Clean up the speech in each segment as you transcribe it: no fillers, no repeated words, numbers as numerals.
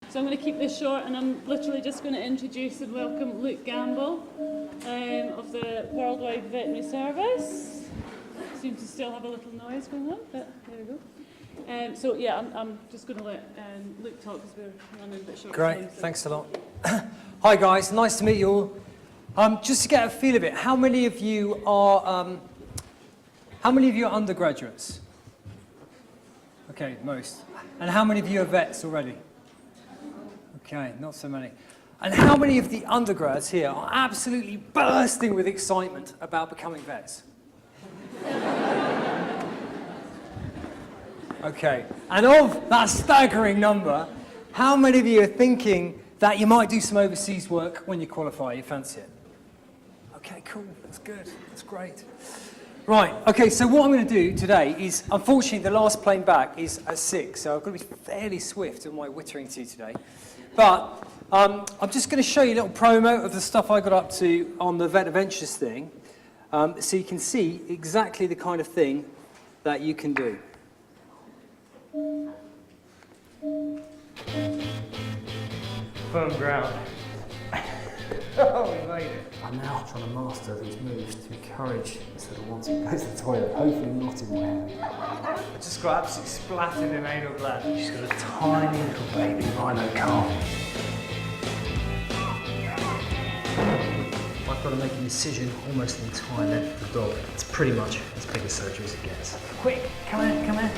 So I'm going to keep this short, and I'm literally just going to introduce and welcome Luke Gamble of the Worldwide Veterinary Service. Seems to still have a little noise going on, but there we go. So yeah, I'm just going to let Luke talk because we're running a bit short. Great, time, so. thanks a lot. Hi guys, nice to meet you all. Just to get a feel of it, how many of you are undergraduates? Okay, most. And how many of you are vets already? Okay, not so many. And how many of the undergrads here are absolutely bursting with excitement about becoming vets? Okay, and of that staggering number, how many of you are thinking that you might do some overseas work when you qualify? You fancy it? Okay, cool, that's good, that's great. Right, okay, so what I'm going to do today is, unfortunately, the last plane back is at 6, so I've got to be fairly swift in my whittering to you today. But I'm just going to show you a little promo of the stuff I got up to on the Vet Adventures thing, so you can see exactly the kind of thing that you can do. Firm ground. Oh, we made it. I'm now trying to master these moves to encourage instead of wanting to go to the toilet, hopefully not in my hand. I just got absolutely splattered in anal gland. She's got a tiny little baby rhino calf. I've got to make an incision almost the entire length of the dog. It's pretty much as big a surgery as it gets. Quick, come here, come here.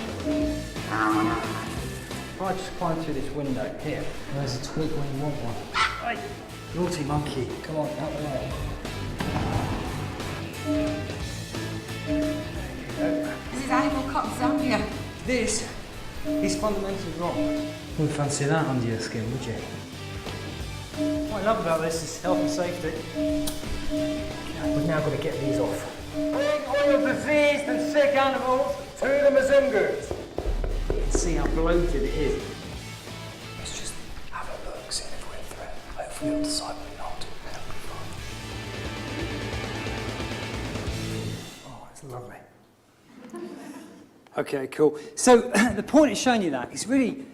If I just climb through this window here, there's a twig when you want one. Hey, Naughty monkey, come on, out the way. This is Animal Cop Zambia. this is fundamentally wrong. Wouldn't fancy that under your skin, would you? What I love about this is health and safety. We've now got to get these off. Bring all your diseased and sick animals to the Mazungus. See how bloated it is. Let's just have a look, see if we're in threat. Hopefully it'll decide we're not. Oh, it's lovely. Okay, cool. So the point of showing you that is really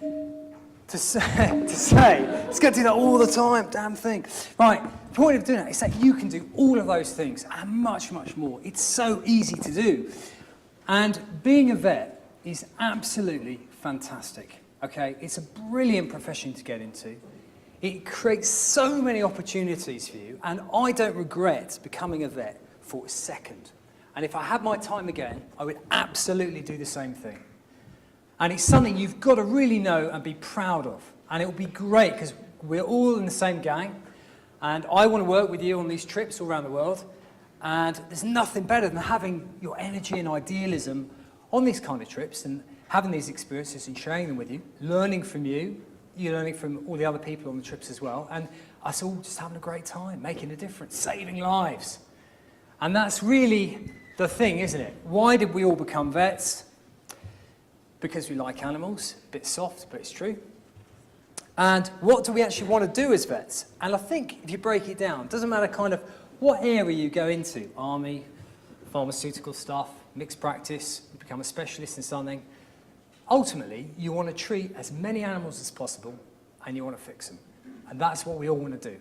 to say, it's going to do that all the time, damn thing. Right, the point of doing that is that you can do all of those things and much, much more. It's so easy to do. And being a vet is absolutely fantastic, okay? It's a brilliant profession to get into. It creates so many opportunities for you, and I don't regret becoming a vet for a second. And if I had my time again, I would absolutely do the same thing. And it's something you've got to really know and be proud of. And it will be great because we're all in the same gang. And I want to work with you on these trips all around the world. And there's nothing better than having your energy and idealism on these kind of trips and having these experiences and sharing them with you, learning from you, you're learning from all the other people on the trips as well. And us all just having a great time, making a difference, saving lives. And that's really the thing, isn't it? Why did we all become vets? Because we like animals, a bit soft, but it's true. And what do we actually want to do as vets? And I think if you break it down, it doesn't matter kind of what area you go into, army, pharmaceutical stuff, mixed practice, you become a specialist in something. Ultimately, you want to treat as many animals as possible and you want to fix them. And that's what we all want to do.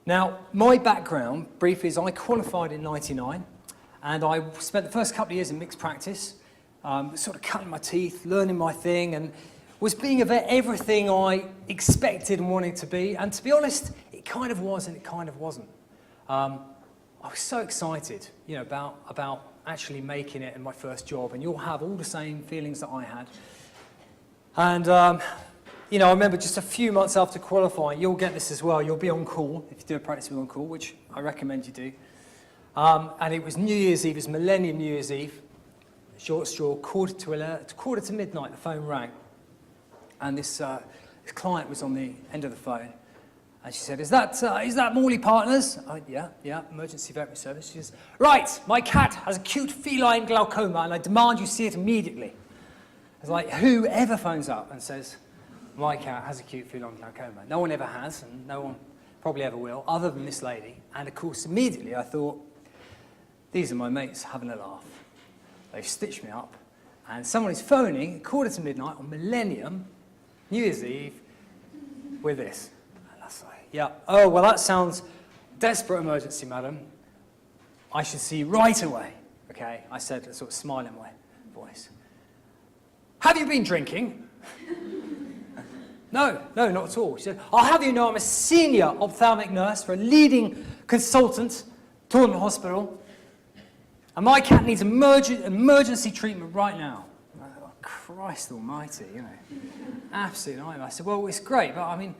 Now, my background, briefly, is I qualified in '99 and I spent the first couple of years in mixed practice, sort of cutting my teeth, learning my thing, and was being a vet everything I expected and wanted to be. And to be honest, it kind of was and it kind of wasn't. I was so excited, you know, about actually making it in my first job, and you'll have all the same feelings that I had. And you know, I remember just a few months after qualifying, you'll get this as well. You'll be on call if you do a practice with on call, which I recommend you do. And it was New Year's Eve, it was Millennium New Year's Eve. Short straw, quarter to midnight, the phone rang. And this client was on the end of the phone. And she said, is that Morley Partners? I went, yeah, emergency veterinary service. She says, right, my cat has acute feline glaucoma and I demand you see it immediately. It's like, who ever phones up and says, my cat has acute feline glaucoma? No one ever has, and no one probably ever will, other than this lady. And of course, immediately I thought, these are my mates having a laugh. They've stitched me up, and someone is phoning at quarter to midnight on Millennium, New Year's Eve, with this. And that's like, yeah. Oh, well, that sounds desperate emergency, madam. I should see you right away. Okay, I said, sort of smiling my voice. Have you been drinking? No, not at all. She said, I'll have you know I'm a senior ophthalmic nurse for a leading consultant, Taunton Hospital, and my cat needs emergency treatment right now. Oh, Christ almighty, you know. Absolute nightmare. I said, well, it's great, but I mean,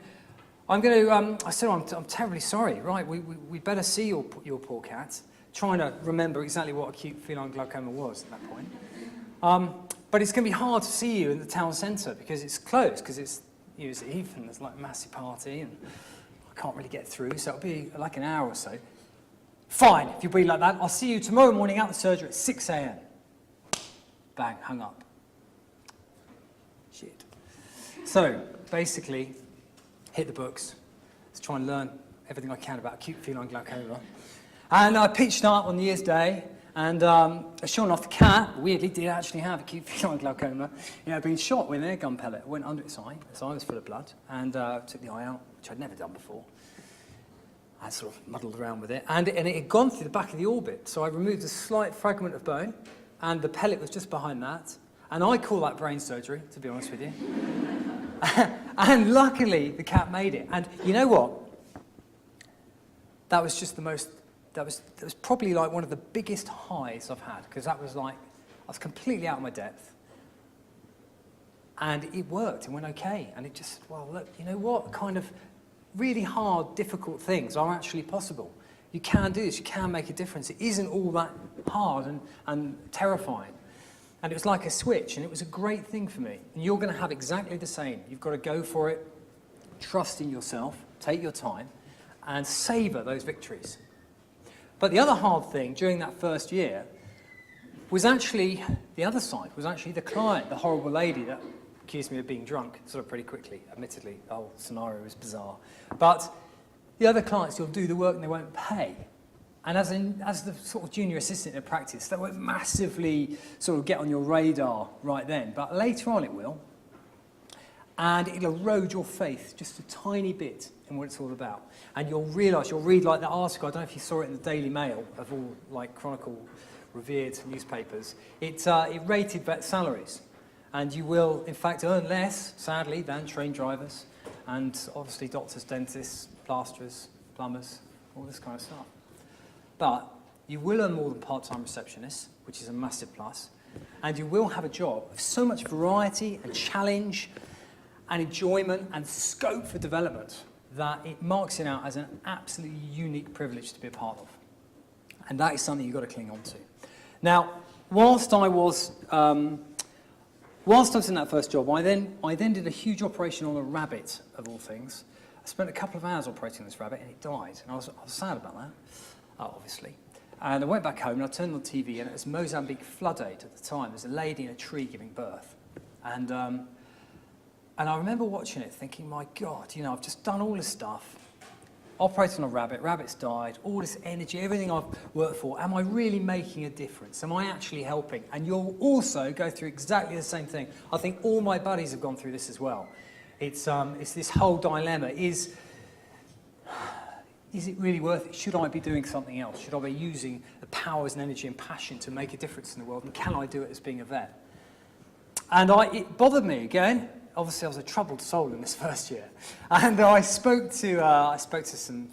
I'm going to, I said, I'm terribly sorry, right? We better see your poor cat. Trying to remember exactly what acute feline glaucoma was at that point. But it's going to be hard to see you in the town centre because it's closed, because it's New Year's Eve and there's like a massive party and I can't really get through, so it'll be like an hour or so. Fine, if you'll be like that, I'll see you tomorrow morning out the surgery at 6 a.m. Bang, hung up. Shit. So, basically, hit the books. Let's try and learn everything I can about acute feline glaucoma. And I pitched up on New Year's Day, and sure enough, the cat, weirdly, did actually have acute feline glaucoma. You know, being shot with an air gun pellet. It went under its eye. Its eye was full of blood, and took the eye out, which I'd never done before. I sort of muddled around with it, and it had gone through the back of the orbit. So I removed a slight fragment of bone, and the pellet was just behind that. And I call that brain surgery, to be honest with you. And luckily, the cat made it. And you know what? That was just the most... That was probably like one of the biggest highs I've had, because that was like, I was completely out of my depth. And it worked, it went okay. And it just, well, look, you know what? Kind of really hard, difficult things are actually possible. You can do this, you can make a difference. It isn't all that hard and terrifying. And it was like a switch, and it was a great thing for me. And you're going to have exactly the same. You've got to go for it, trust in yourself, take your time, and savour those victories. But the other hard thing during that first year was actually, the other side, was actually the client, the horrible lady that accused me of being drunk, sort of pretty quickly, admittedly. The whole scenario was bizarre. But the other clients, you'll do the work and they won't pay. And as the sort of junior assistant in practice, that won't massively sort of get on your radar right then. But later on it will. And it'll erode your faith just a tiny bit in what it's all about. And you'll realise, you'll read like that article, I don't know if you saw it in the Daily Mail, of all like Chronicle revered newspapers. It rated vet salaries. And you will, in fact, earn less, sadly, than trained drivers. And obviously doctors, dentists, plasterers, plumbers, all this kind of stuff. But you will earn more than part-time receptionists, which is a massive plus. And you will have a job of so much variety and challenge and enjoyment and scope for development that it marks it out as an absolutely unique privilege to be a part of. And that is something you've got to cling on to. Now, whilst I was in that first job, I then did a huge operation on a rabbit, of all things. I spent a couple of hours operating on this rabbit, and it died. And I was sad about that, obviously. And I went back home, and I turned on the TV, and it was Mozambique flood aid at the time. There's a lady in a tree giving birth. And I remember watching it thinking, my God, you know, I've just done all this stuff, operating on a rabbit, rabbit's died, all this energy, everything I've worked for, am I really making a difference? Am I actually helping? And you'll also go through exactly the same thing. I think all my buddies have gone through this as well. It's this whole dilemma, is it really worth it? Should I be doing something else? Should I be using the powers and energy and passion to make a difference in the world? And can I do it as being a vet? And it bothered me again. Obviously, I was a troubled soul in this first year, and I spoke to some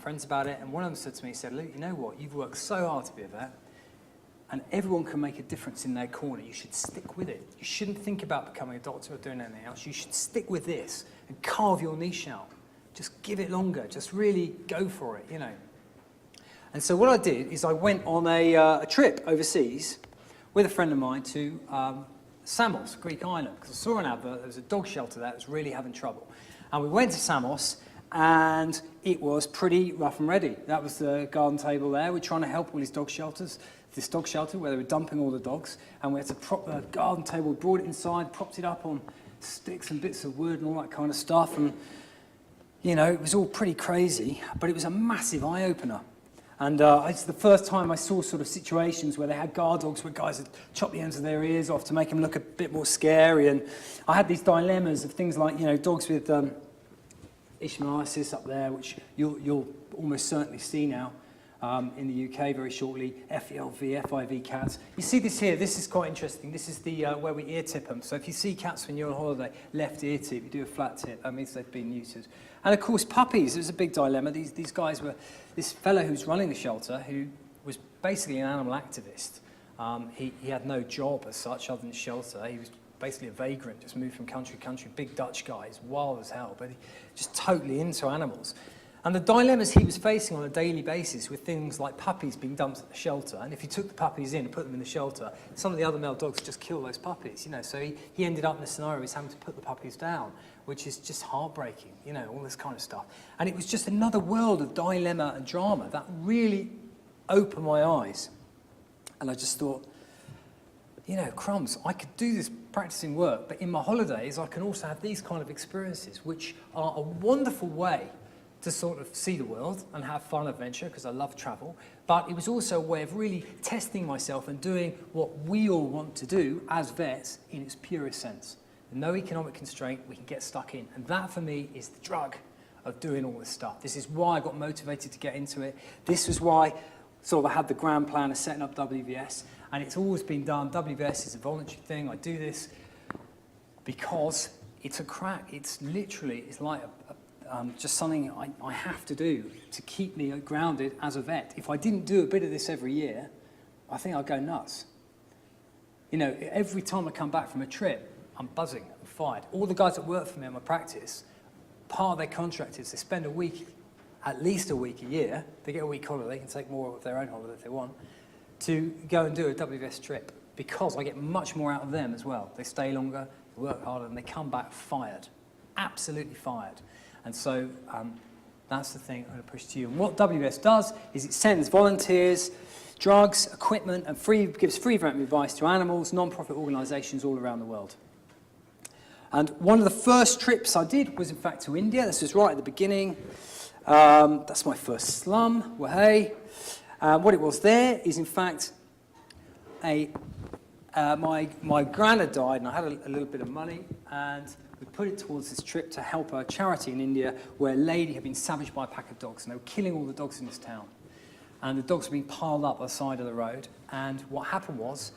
friends about it, and one of them said to me, he said, "Luke, you know what? You've worked so hard to be a vet, and everyone can make a difference in their corner. You should stick with it. You shouldn't think about becoming a doctor or doing anything else. You should stick with this and carve your niche out. Just give it longer. Just really go for it, you know." And so what I did is I went on a trip overseas with a friend of mine to Samos, Greek island, because I saw an advert, there was a dog shelter there that was really having trouble. And we went to Samos, and it was pretty rough and ready. That was the garden table there. We're trying to help all these dog shelters, this dog shelter where they were dumping all the dogs, and we had to prop the garden table, brought it inside, propped it up on sticks and bits of wood and all that kind of stuff, and, you know, it was all pretty crazy, but it was a massive eye-opener. And it's the first time I saw sort of situations where they had guard dogs where guys had chopped the ends of their ears off to make them look a bit more scary. And I had these dilemmas of things like, you know, dogs with Leishmaniasis up there, which you'll almost certainly see now in the UK very shortly. FELV, FIV cats. You see this here. This is quite interesting. This is the where we ear tip them. So if you see cats when you're on holiday, left ear tip, you do a flat tip. That means they've been neutered. And of course, puppies. It was a big dilemma. These guys were this fellow who's running the shelter, who was basically an animal activist. He had no job as such other than shelter. He was basically a vagrant, just moved from country to country, big Dutch guy, he's wild as hell, but he just totally into animals. And the dilemmas he was facing on a daily basis with things like puppies being dumped at the shelter, and if you took the puppies in and put them in the shelter, some of the other male dogs just kill those puppies, you know, so he ended up in a scenario where he's having to put the puppies down, which is just heartbreaking, you know, all this kind of stuff. And it was just another world of dilemma and drama that really opened my eyes. And I just thought, you know, crumbs, I could do this practicing work, but in my holidays I can also have these kind of experiences, which are a wonderful way to sort of see the world and have fun adventure, because I love travel, but it was also a way of really testing myself and doing what we all want to do as vets in its purest sense. No economic constraint, we can get stuck in, and that for me is the drug of doing all this stuff. This is why I got motivated to get into it. This was why sort of I had the grand plan of setting up WVS, and it's always been done. WVS is a voluntary thing. I do this because it's a crack. It's literally, it's like just something I have to do to keep me grounded as a vet. If I didn't do a bit of this every year, I think I'd go nuts. You know, every time I come back from a trip, I'm buzzing, I'm fired. All the guys that work for me in my practice, part of their contract is they spend a week, at least a week a year, they get a week holiday, they can take more of their own holiday if they want, to go and do a WVS trip, because I get much more out of them as well. They stay longer, they work harder, and they come back fired, absolutely fired. And so that's the thing I'm going to push to you. And what WVS does is it sends volunteers, drugs, equipment, and gives free veterinary advice to animals, non-profit organisations all around the world. And one of the first trips I did was in fact to India. This was right at the beginning. That's my first slum, Wahey. What it was there is, in fact, my gran had died, and I had a little bit of money, and we put it towards this trip to help a charity in India where a lady had been savaged by a pack of dogs, and they were killing all the dogs in this town. And the dogs were being piled up on the side of the road, and what happened was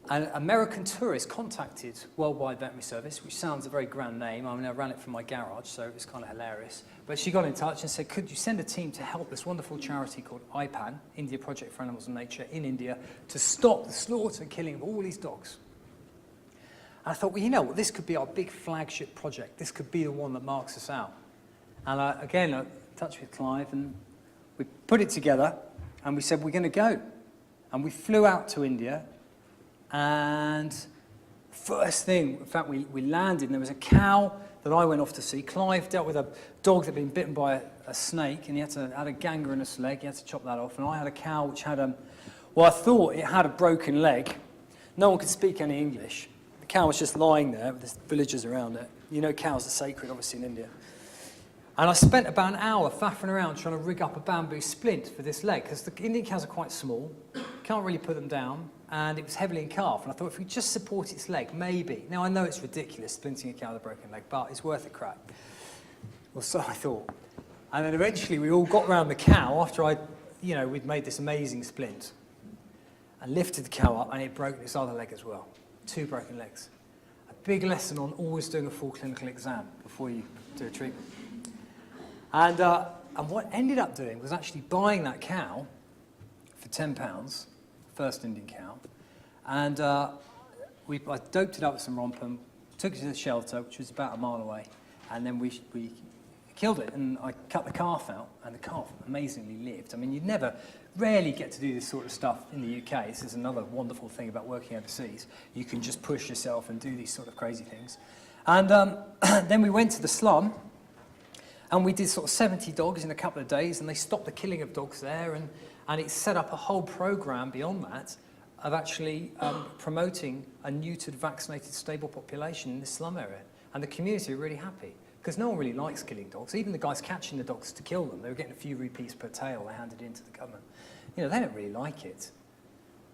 an American tourist contacted Worldwide Veterinary Service, which sounds a very grand name. I mean, I ran it from my garage, so it was kind of hilarious. But she got in touch and said, could you send a team to help this wonderful charity called IPAN, India Project for Animals and Nature, in India, to stop the slaughter and killing of all these dogs? And I thought, well, you know what, this could be our big flagship project. This could be the one that marks us out. And I in touch with Clive, and we put it together, and we said, we're going to go. And we flew out to India. And first thing, in fact, we landed, and there was a cow that I went off to see. Clive dealt with a dog that had been bitten by a snake, and he had a ganger in his leg. He had to chop that off. And I had a cow which had well, I thought it had a broken leg. No one could speak any English. The cow was just lying there with the villagers around it. You know, cows are sacred, obviously, in India. And I spent about an hour faffing around trying to rig up a bamboo splint for this leg, because the Indian cows are quite small, can't really put them down, and it was heavily in calf. And I thought, if we just support its leg, maybe. Now, I know it's ridiculous, splinting a cow with a broken leg, but it's worth a crack. Well, so I thought. And then eventually we all got round the cow after we'd made this amazing splint, and lifted the cow up, and it broke its other leg as well. 2 broken legs. A big lesson on always doing a full clinical exam before you do a treatment. And what I ended up doing was actually buying that cow for £10, first Indian cow, and I doped it up with some rompum, took it to the shelter, which was about a mile away, and then we killed it, and I cut the calf out, and the calf amazingly lived. I mean, rarely get to do this sort of stuff in the UK. This is another wonderful thing about working overseas. You can just push yourself and do these sort of crazy things. And then we went to the slum, and we did sort of 70 dogs in a couple of days, and they stopped the killing of dogs there, and it set up a whole program beyond that of actually promoting a neutered, vaccinated, stable population in this slum area. And the community are really happy, because no one really likes killing dogs. Even the guys catching the dogs to kill them, they were getting a few rupees per tail they handed in to the government. You know, they don't really like it.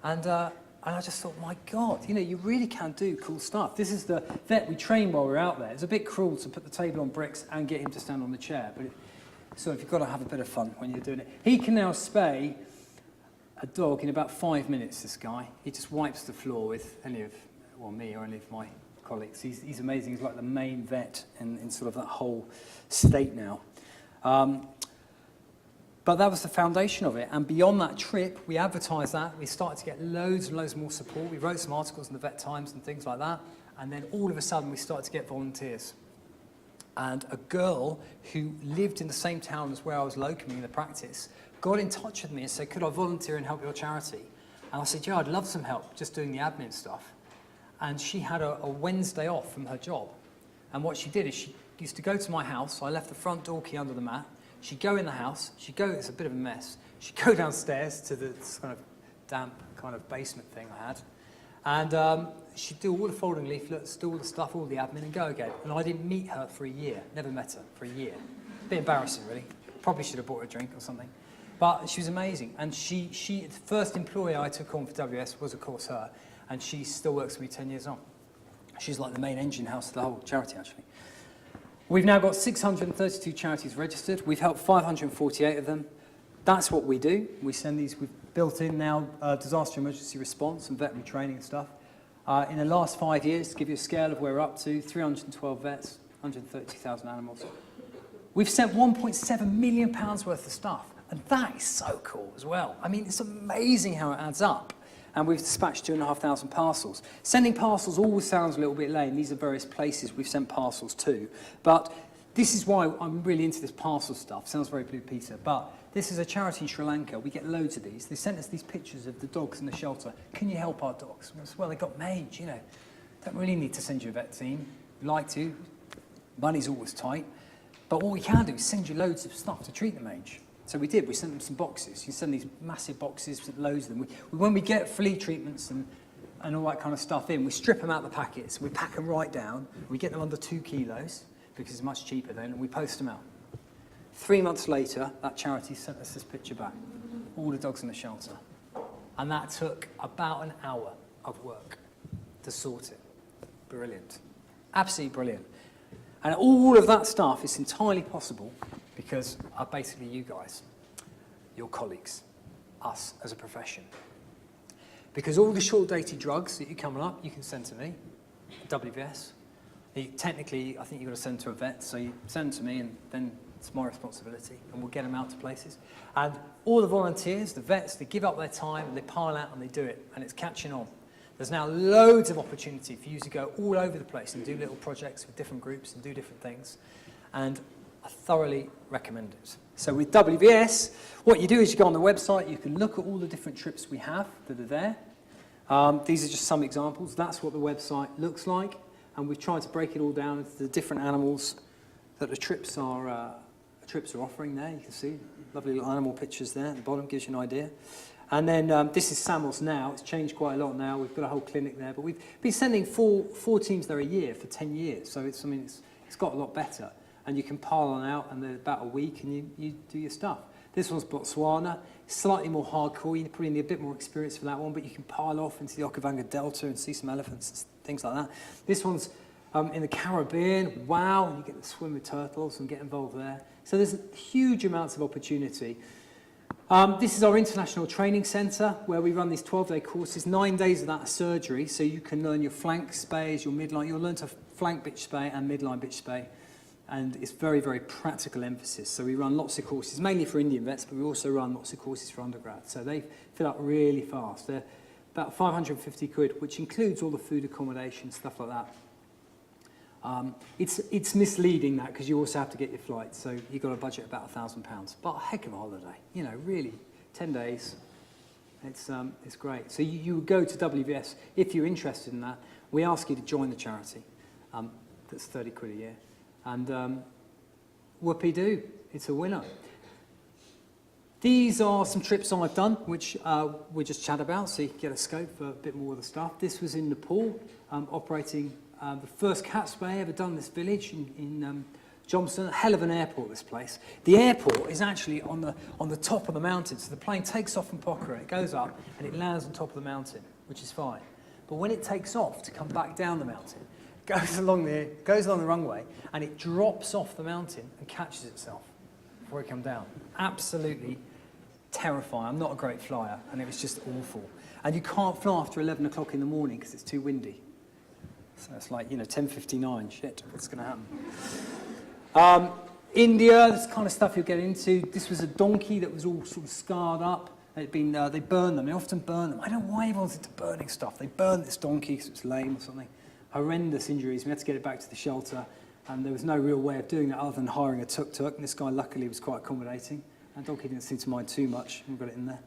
And I And I just thought, my God, you really can do cool stuff. This is the vet we trained while we were out there. It's a bit cruel to put the table on bricks and get him to stand on the chair, but so you've got to have a bit of fun when you're doing it. He can now spay a dog in about 5 minutes, this guy. He just wipes the floor with me or any of my colleagues. He's amazing. He's like the main vet in sort of that whole state now. But that was the foundation of it. And beyond that trip, we advertised that. We started to get loads and loads more support. We wrote some articles in the Vet Times and things like that. And then all of a sudden, we started to get volunteers. And a girl who lived in the same town as where I was locuming in the practice got in touch with me and said, could I volunteer and help your charity? And I said, yeah, I'd love some help, just doing the admin stuff. And she had a Wednesday off from her job. And what she did is she used to go to my house. I left the front door key under the mat. She'd go in the house. It's a bit of a mess. She'd go downstairs to this kind of damp kind of basement thing I had. And she'd do all the folding leaflets, do all the stuff, all the admin, and go again. And I didn't meet her for a year. Never met her for a year. A bit embarrassing, really. Probably should have bought her a drink or something. But she was amazing. And the first employee I took on for WS was, of course, her. And she still works for me 10 years on. She's like the main engine house of the whole charity, actually. We've now got 632 charities registered. We've helped 548 of them. That's what we do. We send these, we've built in now disaster emergency response and veterinary training and stuff. In the last 5 years, to give you a scale of where we're up to, 312 vets, 132,000 animals. We've sent £1.7 million worth of stuff. And that is so cool as well. I mean, it's amazing how it adds up. And we've dispatched 2,500 parcels. Sending parcels always sounds a little bit lame. These are various places we've sent parcels to. But this is why I'm really into this parcel stuff. Sounds very Blue Peter. But this is a charity in Sri Lanka. We get loads of these. They sent us these pictures of the dogs in the shelter. Can you help our dogs? Well, they've got mange, Don't really need to send you a vet team. We'd like to. Money's always tight. But all we can do is send you loads of stuff to treat the mange. So we did. We sent them some boxes. You send these massive boxes with loads of them. When we get flea treatments and all that kind of stuff in, we strip them out the packets. We pack them right down. We get them under 2 kilos because it's much cheaper then, and we post them out. 3 months later, that charity sent us this picture back. All the dogs in the shelter. And that took about an hour of work to sort it. Brilliant. Absolutely brilliant. And all of that stuff is entirely possible because basically you guys, your colleagues, us as a profession. Because all the short-dated drugs that you come up, you can send to me, WVS. Technically, I think you've got to send to a vet, so you send to me and then it's my responsibility and we'll get them out to places. And all the volunteers, the vets, they give up their time and they pile out and they do it and it's catching on. There's now loads of opportunity for you to go all over the place and do little projects with different groups and do different things. And I thoroughly recommend it. So with WVS, what you do is you go on the website, you can look at all the different trips we have that are there. These are just some examples. That's what the website looks like. And we've tried to break it all down into the different animals that the trips are offering there. You can see lovely little animal pictures there at the bottom, gives you an idea. And then this is Samos now. It's changed quite a lot now. We've got a whole clinic there. But we've been sending four teams there a year for 10 years. So it's got a lot better. And you can pile on out, and they're about a week, and you do your stuff. This one's Botswana. Slightly more hardcore. You probably need a bit more experience for that one, but you can pile off into the Okavango Delta and see some elephants and things like that. This one's in the Caribbean. Wow. And you get to swim with turtles and get involved there. So there's huge amounts of opportunity. This is our international training centre where we run these 12-day courses. 9 days of that are surgery, so you can learn your flank spays, your midline. You'll learn to flank bitch spay and midline bitch spay. And it's very, very practical emphasis. So we run lots of courses, mainly for Indian vets, but we also run lots of courses for undergrads. So they fill up really fast. They're about 550 quid, which includes all the food, accommodation, stuff like that. It's misleading that because you also have to get your flights. So you've got a budget of about £1,000. But a heck of a holiday. Really, 10 days. It's great. So you would go to WVS if you're interested in that. We ask you to join the charity. That's 30 quid a year. And whoopee-doo, it's a winner. These are some trips I've done, which we just chat about, so you can get a scope for a bit more of the stuff. This was in Nepal, operating the first cat spay ever done in this village in Johnston. A hell of an airport, this place. The airport is actually on the top of the mountain, so the plane takes off from Pokhara, it goes up, and it lands on top of the mountain. which is fine. But when it takes off to come back down the mountain, goes along the runway, and it drops off the mountain and catches itself before it comes down. Absolutely terrifying. I'm not a great flyer, and it was just awful. And you can't fly after 11 o'clock in the morning because it's too windy. So it's like, 10:59, shit, what's going to happen? India, this kind of stuff you'll get into. This was a donkey that was all sort of scarred up. They burned them. They often burn them. I don't know why everyone's into burning stuff. They burned this donkey because it was lame or something. Horrendous injuries. We had to get it back to the shelter, and there was no real way of doing that other than hiring a tuk-tuk. And this guy, luckily, was quite accommodating. And donkey didn't seem to mind too much. We've got it in there.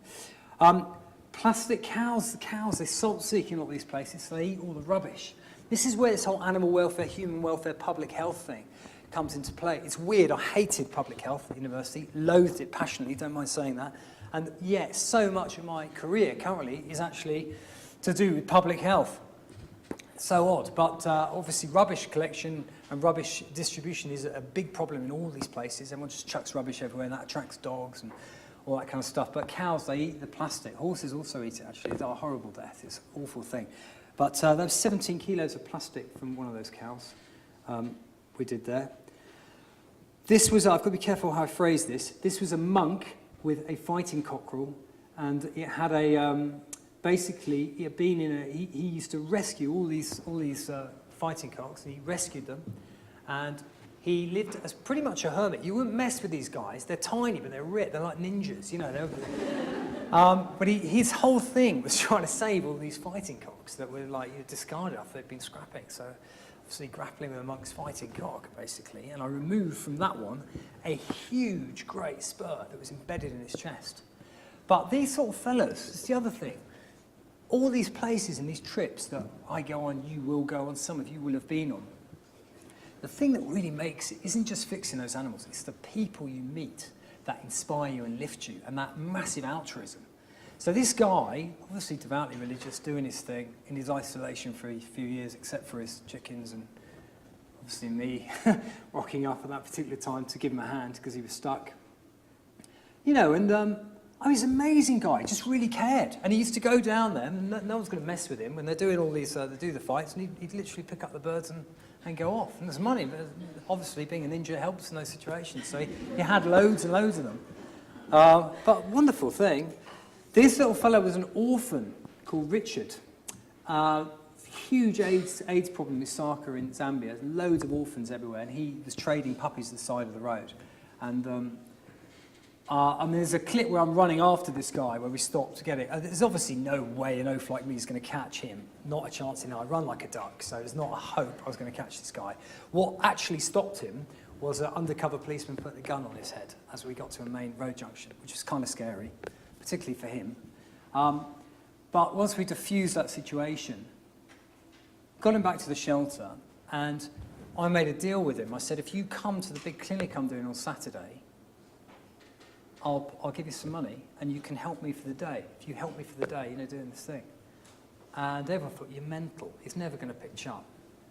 Plastic cows. The cows, they salt-seek in all these places, so they eat all the rubbish. This is where this whole animal welfare, human welfare, public health thing comes into play. It's weird. I hated public health at university, loathed it passionately, don't mind saying that. And yet, so much of my career currently is actually to do with public health. So odd, but obviously rubbish collection and rubbish distribution is a big problem in all these places. Everyone just chucks rubbish everywhere, and that attracts dogs and all that kind of stuff. But cows, they eat the plastic. Horses also eat it, actually. It's a horrible death. It's an awful thing. But there was 17 kilos of plastic from one of those cows we did there. This was, I've got to be careful how I phrase this. This was a monk with a fighting cockerel, and it had a, basically, he had been in a, he used to rescue all these fighting cocks, and he rescued them, and he lived as pretty much a hermit. You wouldn't mess with these guys. They're tiny, but they're ripped. They're like ninjas, but his whole thing was trying to save all these fighting cocks that were like discarded after they'd been scrapping. So obviously grappling with a monk's fighting cock, basically. And I removed from that one a huge, great spur that was embedded in his chest. But these sort of fellas, it's the other thing. All these places and these trips that I go on, you will go on, some of you will have been on. The thing that really makes it isn't just fixing those animals, it's the people you meet that inspire you and lift you, and that massive altruism. So this guy, obviously devoutly religious, doing his thing in his isolation for a few years, except for his chickens and obviously me rocking up at that particular time to give him a hand because he was stuck. He's an amazing guy, just really cared. And he used to go down there, and no one's going to mess with him when they're doing all these, they do the fights, and he'd literally pick up the birds and go off. And there's money, but obviously being a ninja helps in those situations. So he had loads and loads of them. But wonderful thing. This little fellow was an orphan called Richard. Huge AIDS problem in Lusaka in Zambia. Loads of orphans everywhere, and he was trading puppies at the side of the road. And there's a clip where I'm running after this guy where we stopped to get it. There's obviously no way an oaf like me is going to catch him. Not a chance in it. I run like a duck, so there's not a hope I was going to catch this guy. What actually stopped him was an undercover policeman putting a gun on his head as we got to a main road junction, which was kind of scary, particularly for him. But once we diffused that situation, got him back to the shelter, and I made a deal with him. I said, if you come to the big clinic I'm doing on Saturday, I'll give you some money, and you can help me for the day. If you help me for the day, doing this thing. And everyone thought, you're mental. He's never going to pitch up.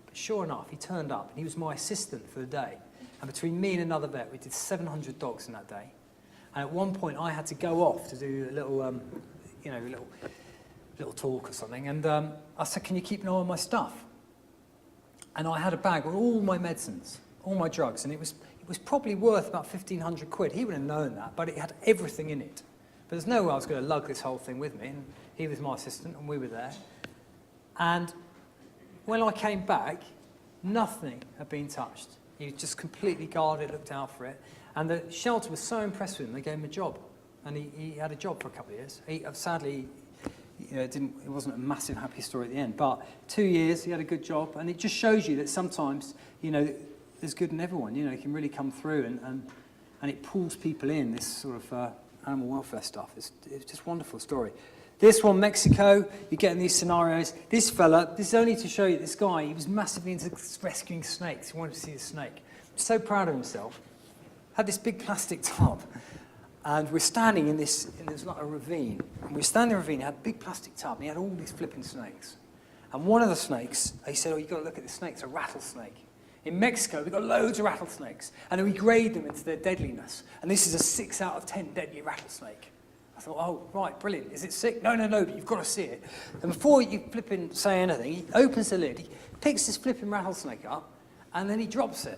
But sure enough, he turned up, and he was my assistant for the day. And between me and another vet, we did 700 dogs in that day. And at one point, I had to go off to do a little, little talk or something. And I said, can you keep an eye on my stuff? And I had a bag with all my medicines, all my drugs, and it was probably worth about 1,500 quid. He would have known that, but it had everything in it. But there's no way I was going to lug this whole thing with me, and he was my assistant, and we were there. And when I came back, nothing had been touched. He was just completely guarded, looked out for it. And the shelter was so impressed with him, they gave him a job. And he had a job for a couple of years. Sadly, it wasn't a massive happy story at the end, but 2 years, he had a good job. And it just shows you that sometimes, there's good in everyone, it can really come through and it pulls people in, this sort of animal welfare stuff. It's just a wonderful story. This one, Mexico, you get in these scenarios. This fella, this is only to show you this guy, he was massively into rescuing snakes. He wanted to see the snake. So proud of himself. Had this big plastic tub, and we're standing in there's like a ravine. And we're standing in the ravine, he had a big plastic tub, and he had all these flipping snakes. And one of the snakes, he said, you've got to look at this snake, it's a rattlesnake. In Mexico, we've got loads of rattlesnakes, and then we grade them into their deadliness. And this is a 6 out of 10 deadly rattlesnake. I thought, oh, right, brilliant. Is it sick? No, but you've got to see it. And before you flipping say anything, he opens the lid, he picks this flipping rattlesnake up, and then he drops it.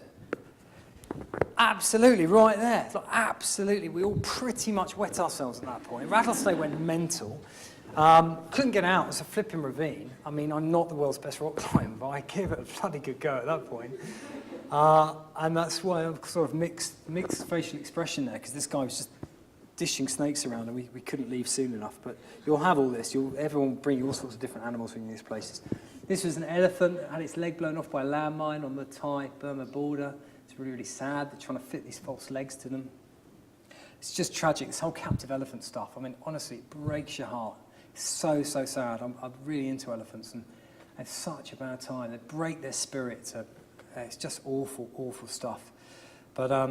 Absolutely, right there. Like, absolutely. We all pretty much wet ourselves at that point. Rattlesnake went mental. Couldn't get out. It's a flipping ravine. I mean, I'm not the world's best rock climber, but I gave it a bloody good go at that point. And that's why I'm sort of mixed facial expression there, because this guy was just dishing snakes around, and we couldn't leave soon enough. But you'll have all this. Everyone will bring you all sorts of different animals from these places. This was an elephant that had its leg blown off by a landmine on the Thai-Burma border. It's really, really sad. They're trying to fit these false legs to them. It's just tragic, this whole captive elephant stuff. I mean, honestly, it breaks your heart. It's so, so sad. I'm really into elephants, and it's such a bad time. They break their spirit. It's just awful, awful stuff. But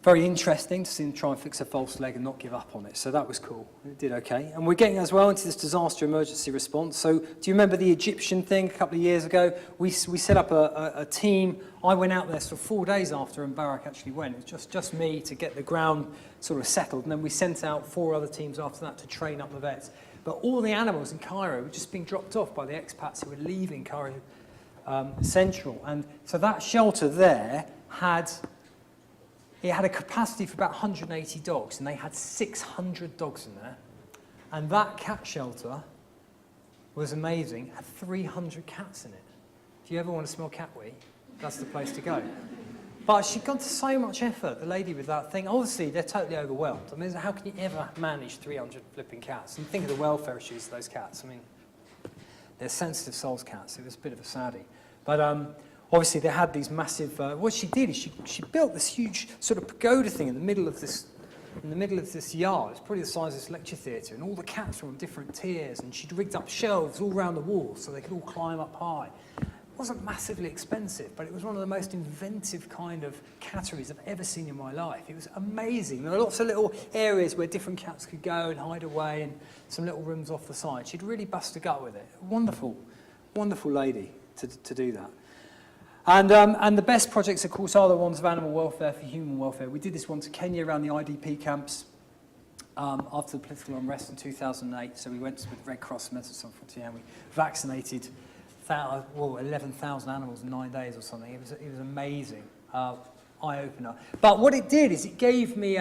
very interesting to see them try and fix a false leg and not give up on it. So that was cool. It did okay. And we're getting as well into this disaster emergency response. So do you remember the Egyptian thing a couple of years ago? We set up a team. I went out there sort of 4 days after Mbarak actually went. It was just me to get the ground sort of settled. And then we sent out 4 other teams after that to train up the vets. But all the animals in Cairo were just being dropped off by the expats who were leaving Cairo Central. And so that shelter there had a capacity for about 180 dogs, and they had 600 dogs in there. And that cat shelter was amazing, had 300 cats in it. If you ever want to smell cat wee, that's the place to go. But she'd gone to so much effort, the lady with that thing. Obviously, they're totally overwhelmed. I mean, how can you ever manage 300 flipping cats? And think of the welfare issues of those cats. I mean, they're sensitive souls cats. It was a bit of a saddie. But obviously, they had these massive. What she did is she built this huge sort of pagoda thing in the middle of this yard. It's probably the size of this lecture theatre, and all the cats were on different tiers. And she'd rigged up shelves all around the walls so they could all climb up high. It wasn't massively expensive, but it was one of the most inventive kind of catteries I've ever seen in my life. It was amazing. There were lots of little areas where different cats could go and hide away, and some little rooms off the side. She'd really bust a gut with it. Wonderful, wonderful lady to do that. And the best projects, of course, are the ones of animal welfare for human welfare. We did this one to Kenya around the IDP camps after the political unrest in 2008. So we went with Red Cross and Médecins Sans Frontières, and we vaccinated 11,000 animals in 9 days or something. It was amazing, eye-opener. But what it did is it gave me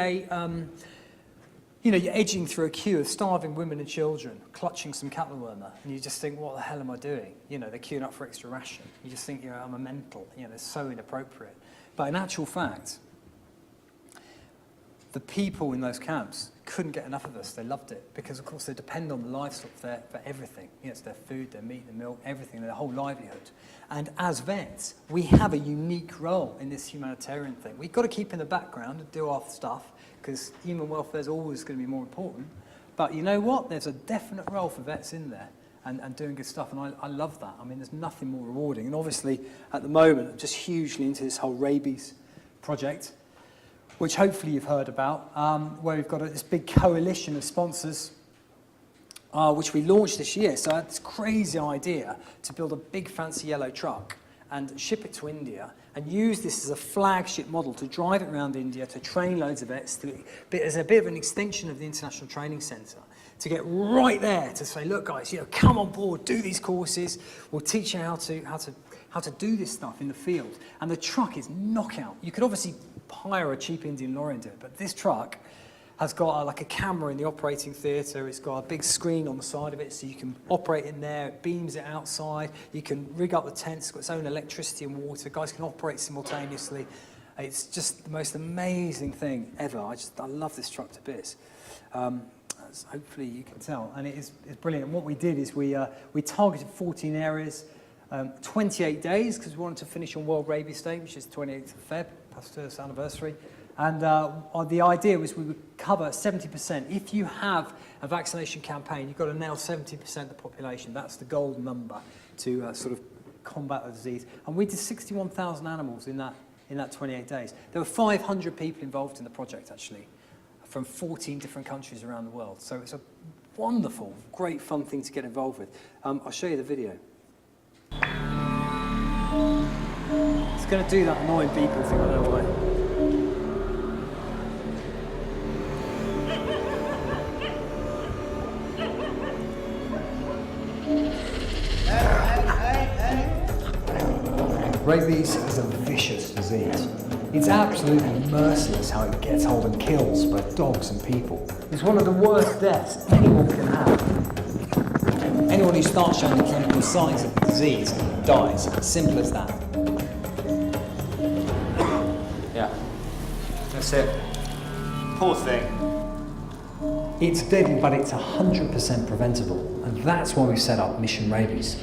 you're edging through a queue of starving women and children, clutching some cattle wormer, and you just think, what the hell am I doing? You know, they're queuing up for extra ration. You just think, I'm a mental. They're so inappropriate. But in actual fact, the people in those camps couldn't get enough of us. They loved it because, of course, they depend on the livestock for everything. It's their food, their meat, their milk, everything, their whole livelihood. And as vets, we have a unique role in this humanitarian thing. We've got to keep in the background and do our stuff because human welfare is always going to be more important. But you know what? There's a definite role for vets in there and doing good stuff, and I love that. I mean, there's nothing more rewarding. And obviously, at the moment, I'm just hugely into this whole rabies project, which hopefully you've heard about, where we've got this big coalition of sponsors, which we launched this year. So I had this crazy idea to build a big fancy yellow truck and ship it to India and use this as a flagship model to drive it around India, to train loads of vets, as a bit of an extension of the International Training Centre, to get right there to say, look guys, come on board, do these courses, we'll teach you how to do this stuff in the field. And the truck is knockout. You could obviously hire a cheap Indian lorry and do it, but this truck has got like a camera in the operating theatre. It's got a big screen on the side of it, so you can operate in there. It beams it outside. You can rig up the tent. It's got its own electricity and water. Guys can operate simultaneously. It's just the most amazing thing ever. I love this truck to bits. Hopefully you can tell, and it's brilliant. And what we did is we targeted 14 areas, 28 days, because we wanted to finish on World Rabies Day, which is 28th of Feb, Pasteur's anniversary. And the idea was we would cover 70%. If you have a vaccination campaign, you've got to nail 70% of the population. That's the gold number to sort of combat the disease. And we did 61,000 animals in that 28 days. There were 500 people involved in the project, actually, from 14 different countries around the world. So it's a wonderful, great, fun thing to get involved with. I'll show you the video. It's going to do that annoying beeping thing, I don't know why. Rabies is a vicious disease. It's absolutely merciless how it gets hold and kills both dogs and people. It's one of the worst deaths anyone can have. Anyone who starts showing the clinical signs of the disease dies. Simple as that. Yeah, that's it. Poor thing. It's deadly, but it's 100% preventable, and that's why we set up Mission Rabies.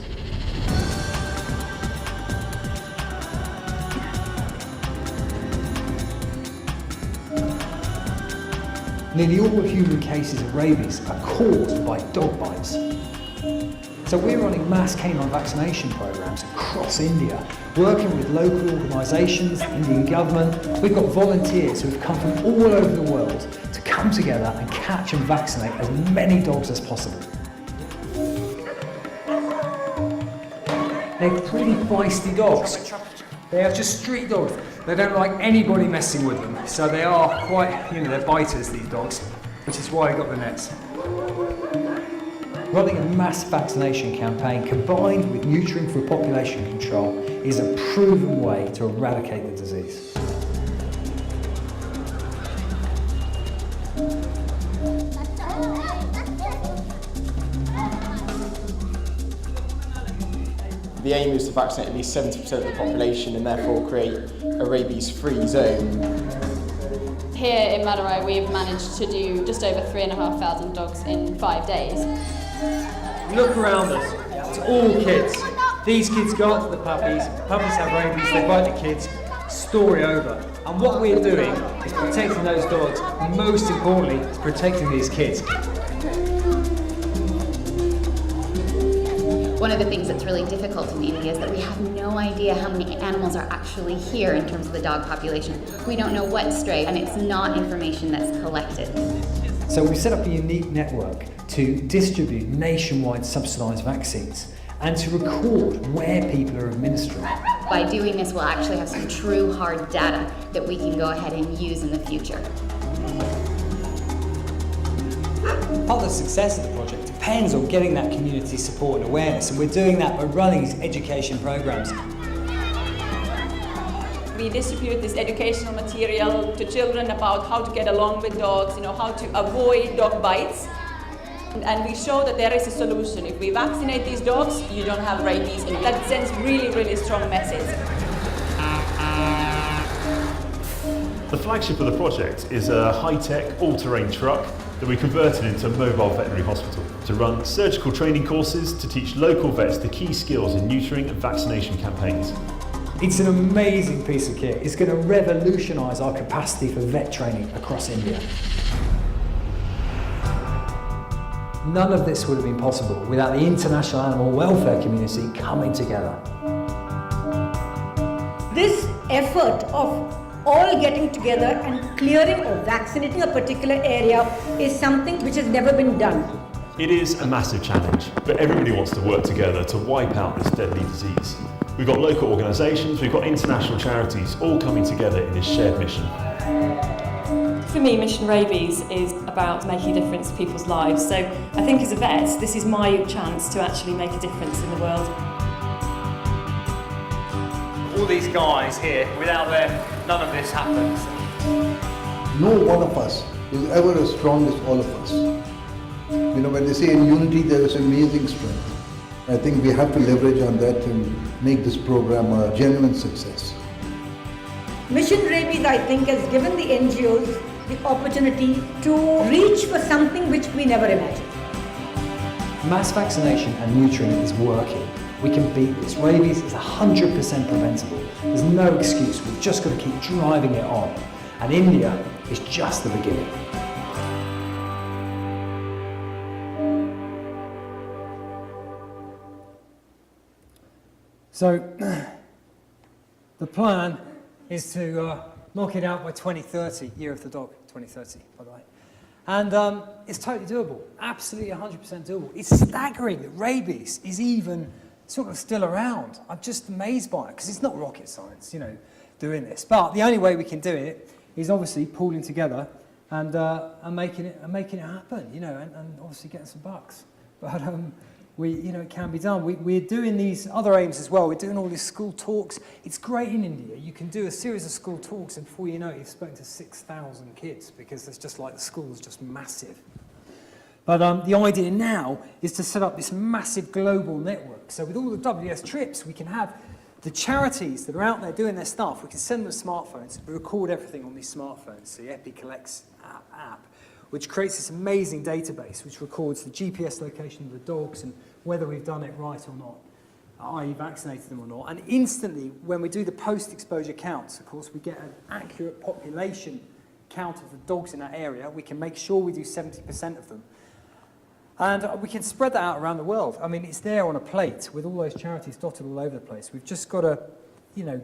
Nearly all human cases of rabies are caused by dog bites. So we're running mass canine vaccination programs across India, working with local organisations, Indian government. We've got volunteers who have come from all over the world to come together and catch and vaccinate as many dogs as possible. They're pretty feisty dogs. They are just street dogs. They don't like anybody messing with them, so they are quite, they're biters, these dogs, which is why I got the nets. Running a mass vaccination campaign combined with neutering for population control is a proven way to eradicate the disease. The aim is to vaccinate at least 70% of the population and therefore create a rabies-free zone. Here in Madurai we've managed to do just over 3,500 dogs in 5 days. Look around us, it's all kids. These kids go out to the puppies have rabies, they bite the kids, story over. And what we're doing is protecting those dogs, and most importantly, is protecting these kids. One of the things that's really difficult in India is that we have no idea how many animals are actually here in terms of the dog population. We don't know what stray, and it's not information that's collected. So we've set up a unique network to distribute nationwide subsidised vaccines and to record where people are administering. By doing this, we'll actually have some true hard data that we can go ahead and use in the future. Part of the success of the project depends on getting that community support and awareness, and we're doing that by running these education programs. We distribute this educational material to children about how to get along with dogs, how to avoid dog bites. And we show that there is a solution. If we vaccinate these dogs, you don't have rabies, and that sends really, really strong message. The flagship of the project is a high-tech, all-terrain truck that we converted into a mobile veterinary hospital to run surgical training courses to teach local vets the key skills in neutering and vaccination campaigns. It's an amazing piece of kit. It's going to revolutionise our capacity for vet training across India. None of this would have been possible without the international animal welfare community coming together. This effort of all getting together and clearing or vaccinating a particular area is something which has never been done. It is a massive challenge, but everybody wants to work together to wipe out this deadly disease. We've got local organisations, we've got international charities, all coming together in this shared mission. For me, Mission Rabies is about making a difference in people's lives. So I think as a vet, this is my chance to actually make a difference in the world. All these guys here, without them, none of this happens. No one of us is ever as strong as all of us. When they say in unity there is amazing strength. I think we have to leverage on that and make this program a genuine success. Mission Rabies, I think, has given the NGOs the opportunity to reach for something which we never imagined. Mass vaccination and neutering is working. We can beat this. Rabies is 100% preventable. There's no excuse. We've just got to keep driving it on. And India is just the beginning. So, the plan is to knock it out by 2030, year of the dog, 2030, by the way. And it's totally doable, absolutely 100% doable. It's staggering that rabies is even sort of still around. I'm just amazed by it, because it's not rocket science, doing this. But the only way we can do it is obviously pooling together and making it happen, and obviously getting some bucks. But it can be done. We're doing these other aims as well. We're doing all these school talks. It's great in India. You can do a series of school talks, and before you know it, you've spoken to 6,000 kids, because it's just like the school's just massive. But the idea now is to set up this massive global network. So with all the WS trips, we can have the charities that are out there doing their stuff. We can send them smartphones. We record everything on these smartphones. So the Epi Collects app, which creates this amazing database which records the GPS location of the dogs and whether we've done it right or not, i.e. vaccinated them or not. And instantly, when we do the post-exposure counts, of course, we get an accurate population count of the dogs in that area. We can make sure we do 70% of them. And we can spread that out around the world. I mean, it's there on a plate with all those charities dotted all over the place. We've just got to,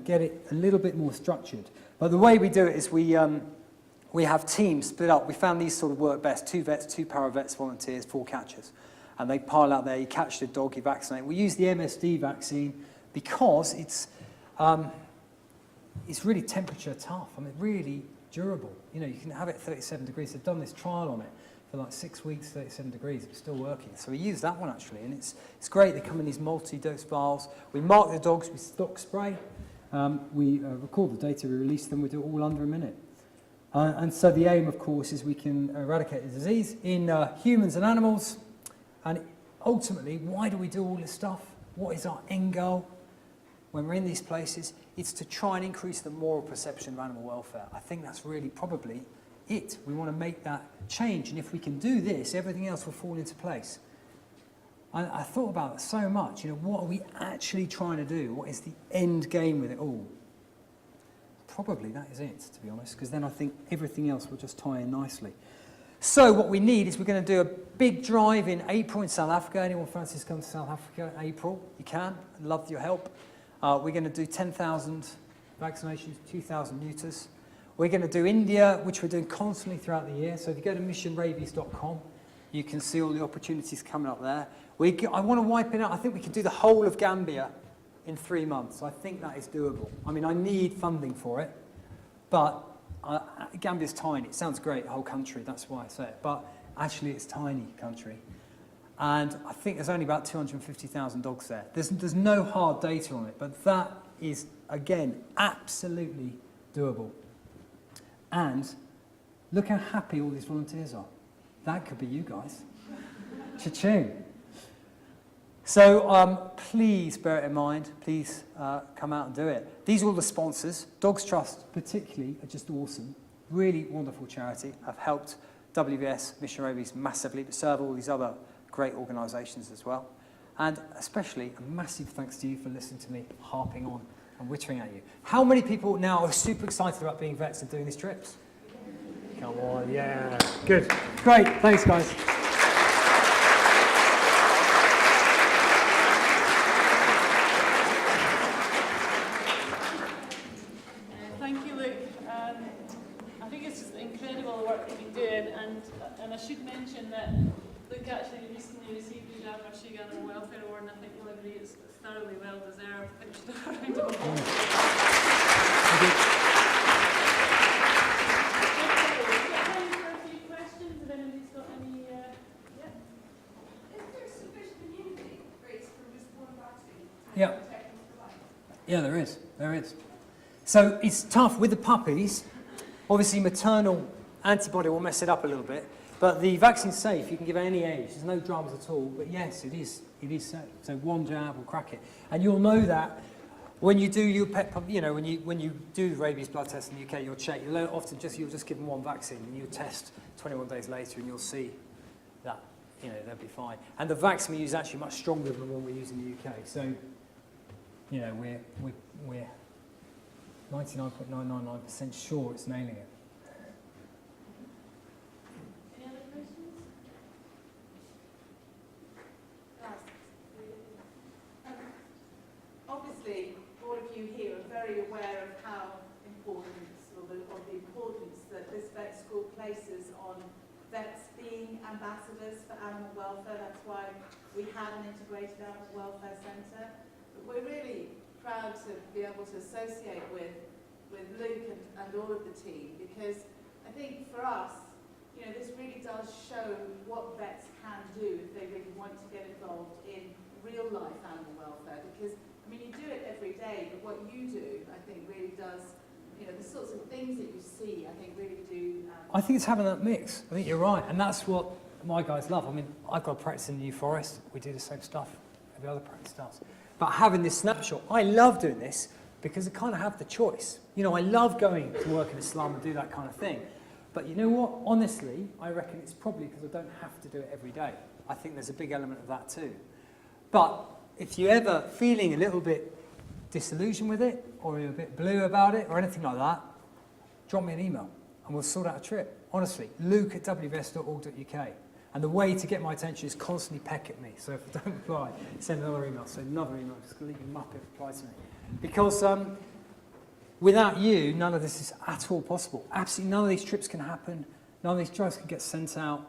get it a little bit more structured. But the way we do it is we have teams split up. We found these sort of work best. 2 vets, 2 paravets, volunteers, 4 catchers. And they pile out there, you catch the dog, you vaccinate. We use the MSD vaccine because it's really temperature tough. I mean, really durable. You can have it at 37 degrees. They've done this trial on it for like 6 weeks, 37 degrees. It's still working. So we use that one actually, and it's great. They come in these multi-dose vials. We mark the dogs with stock spray. We record the data, we release them. We do it all under a minute. And so the aim, of course, is we can eradicate the disease in humans and animals. And ultimately, why do we do all this stuff? What is our end goal when we're in these places? It's to try and increase the moral perception of animal welfare. I think that's really probably it. We want to make that change. And if we can do this, everything else will fall into place. I thought about it so much. What are we actually trying to do? What is the end game with it all? Probably that is it, to be honest, because then I think everything else will just tie in nicely. So what we need is we're going to do a big drive in April in South Africa. Anyone fancies come to South Africa in April? You can. I'd love your help. We're going to do 10,000 vaccinations, 2,000 neuters. We're going to do India, which we're doing constantly throughout the year. So if you go to missionrabies.com, you can see all the opportunities coming up there. I want to wipe it out. I think we can do the whole of Gambia in 3 months. I think that is doable. I mean, I need funding for it, but Gambia's tiny. It sounds great, the whole country, that's why I say it. But actually, it's a tiny country. And I think there's only about 250,000 dogs there. There's no hard data on it, but that is, again, absolutely doable. And look how happy all these volunteers are. That could be you guys. Cha-ching. So please bear it in mind. Please come out and do it. These are all the sponsors. Dogs Trust particularly are just awesome. Really wonderful charity. Have helped WVS, Mission Rabies massively, but serve all these other great organisations as well. And especially a massive thanks to you for listening to me harping on and wittering at you. How many people now are super excited about being vets and doing these trips? Come on, yeah. Good. Great. Thanks, guys. Thank you, Luke. I think it's just incredible work that you're doing, and I should mention that Luke actually recently received the Jaguar Sheep Animal Welfare Award, and I think you'll agree it's thoroughly well deserved. I think we should have a round of applause. Yeah, there is. There is. So it's tough with the puppies. Obviously, maternal antibody will mess it up a little bit, but the vaccine's safe. You can give it any age. There's no dramas at all. But yes, it is safe. So 1 jab will crack it, and you'll know that when you do your pet, when you do the rabies blood test in the UK, you'll check. You'll just give them 1 vaccine, and you'll test 21 days later, and you'll see that they'll be fine. And the vaccine we use is actually much stronger than the one we use in the UK. So we're 99.999% sure it's nailing it. Any other questions? Obviously, all of you here are very aware of how important, of the importance that this vet school places on vets being ambassadors for animal welfare. That's why we have an integrated animal welfare centre. But we're really proud to be able to associate with Luke and all of the team, because I think for us, you know, this really does show what vets can do if they really want to get involved in real life animal welfare, because I mean, you do it every day, but what you do, I think, really does, you know, the sorts of things that you see, I think, really do. I think it's having that mix. I think you're right, and that's what my guys love. I mean, I've got a practice in the New Forest. We do the same stuff every other practice does. But having this snapshot, I love doing this because I kind of have the choice. You know, I love going to work in a slum and do that kind of thing. But you know what? Honestly, I reckon it's probably because I don't have to do it every day. I think there's a big element of that too. But if you're ever feeling a little bit disillusioned with it, or you're a bit blue about it, or anything like that, drop me an email and we'll sort out a trip. Honestly, luke@wvs.org.uk. And the way to get my attention is constantly peck at me. So if I don't reply, send another email. So another email, just leave your muppet reply to me. Because without you, none of this is at all possible. Absolutely none of these trips can happen. None of these drugs can get sent out.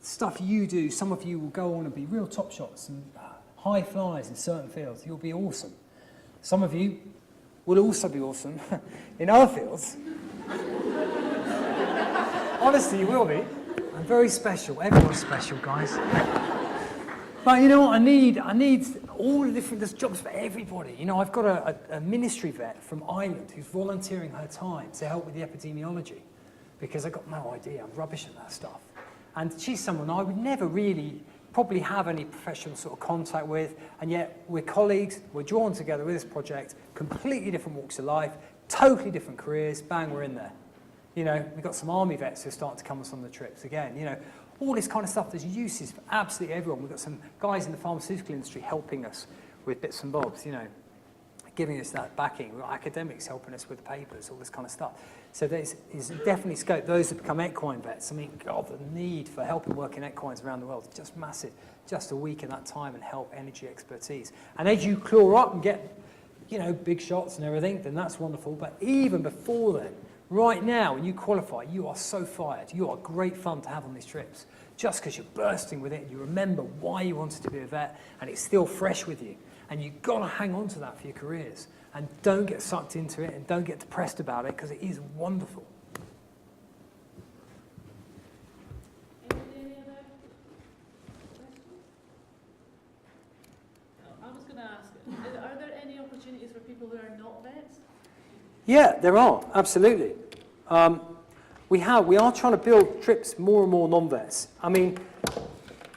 Stuff you do, some of you will go on and be real top shots and high flyers in certain fields. You'll be awesome. Some of you will also be awesome in other fields. Honestly, you will be. I'm very special. Everyone's special, guys. But you know what? I need all the different, there's jobs for everybody. You know, I've got a ministry vet from Ireland who's volunteering her time to help with the epidemiology because I've got no idea. I'm rubbish at that stuff. And she's someone I would never really probably have any professional sort of contact with, and yet we're colleagues, we're drawn together with this project, completely different walks of life, totally different careers, bang, we're in there. You know, we've got some army vets who are starting to come on some of the trips again. You know, all this kind of stuff, there's uses for absolutely everyone. We've got some guys in the pharmaceutical industry helping us with bits and bobs, you know, giving us that backing. We've got academics helping us with the papers, all this kind of stuff. So there's definitely scope. Those that become equine vets, I mean, God, the need for help and work in equines around the world is just massive. Just a week in that time and help, energy, expertise. And as you claw up and get, you know, big shots and everything, then that's wonderful. But even before then, right now, when you qualify, you are so fired. You are great fun to have on these trips. Just because you're bursting with it and you remember why you wanted to be a vet and it's still fresh with you. And you've got to hang on to that for your careers. And don't get sucked into it and don't get depressed about it because it is wonderful. Any other questions? I was going to ask, are there any opportunities for people who are not vets? Yeah, there are, absolutely. We are trying to build trips more and more non-vets. I mean,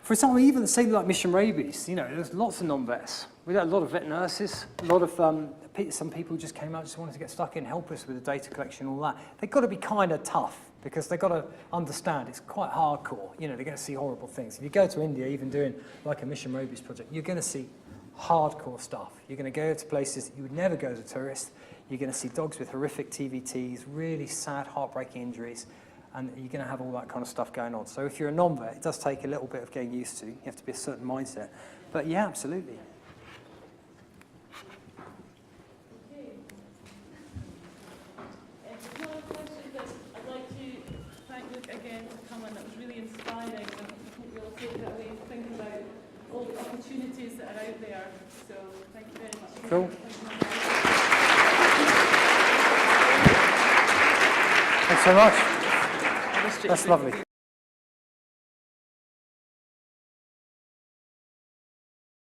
for example, even say like Mission Rabies, you know, there's lots of non-vets. We got a lot of vet nurses, a lot of some people who just came out, just wanted to get stuck in, help us with the data collection and all that. They've got to be kind of tough because they've got to understand it's quite hardcore. You know, they're going to see horrible things. If you go to India, even doing like a Mission Rabies project, you're going to see hardcore stuff. You're going to go to places that you would never go as a tourist. You're going to see dogs with horrific TVTs, really sad, heartbreaking injuries, and you're going to have all that kind of stuff going on. So if you're a non-vet, it does take a little bit of getting used to. You have to be a certain mindset. But yeah, absolutely. Okay. If there's no other questions, I'd like to thank Luke again for coming. That was really inspiring. And I hope you'll take that away and think about all the opportunities that are out there. So thank you very much. Cool. Thanks so much. That's lovely.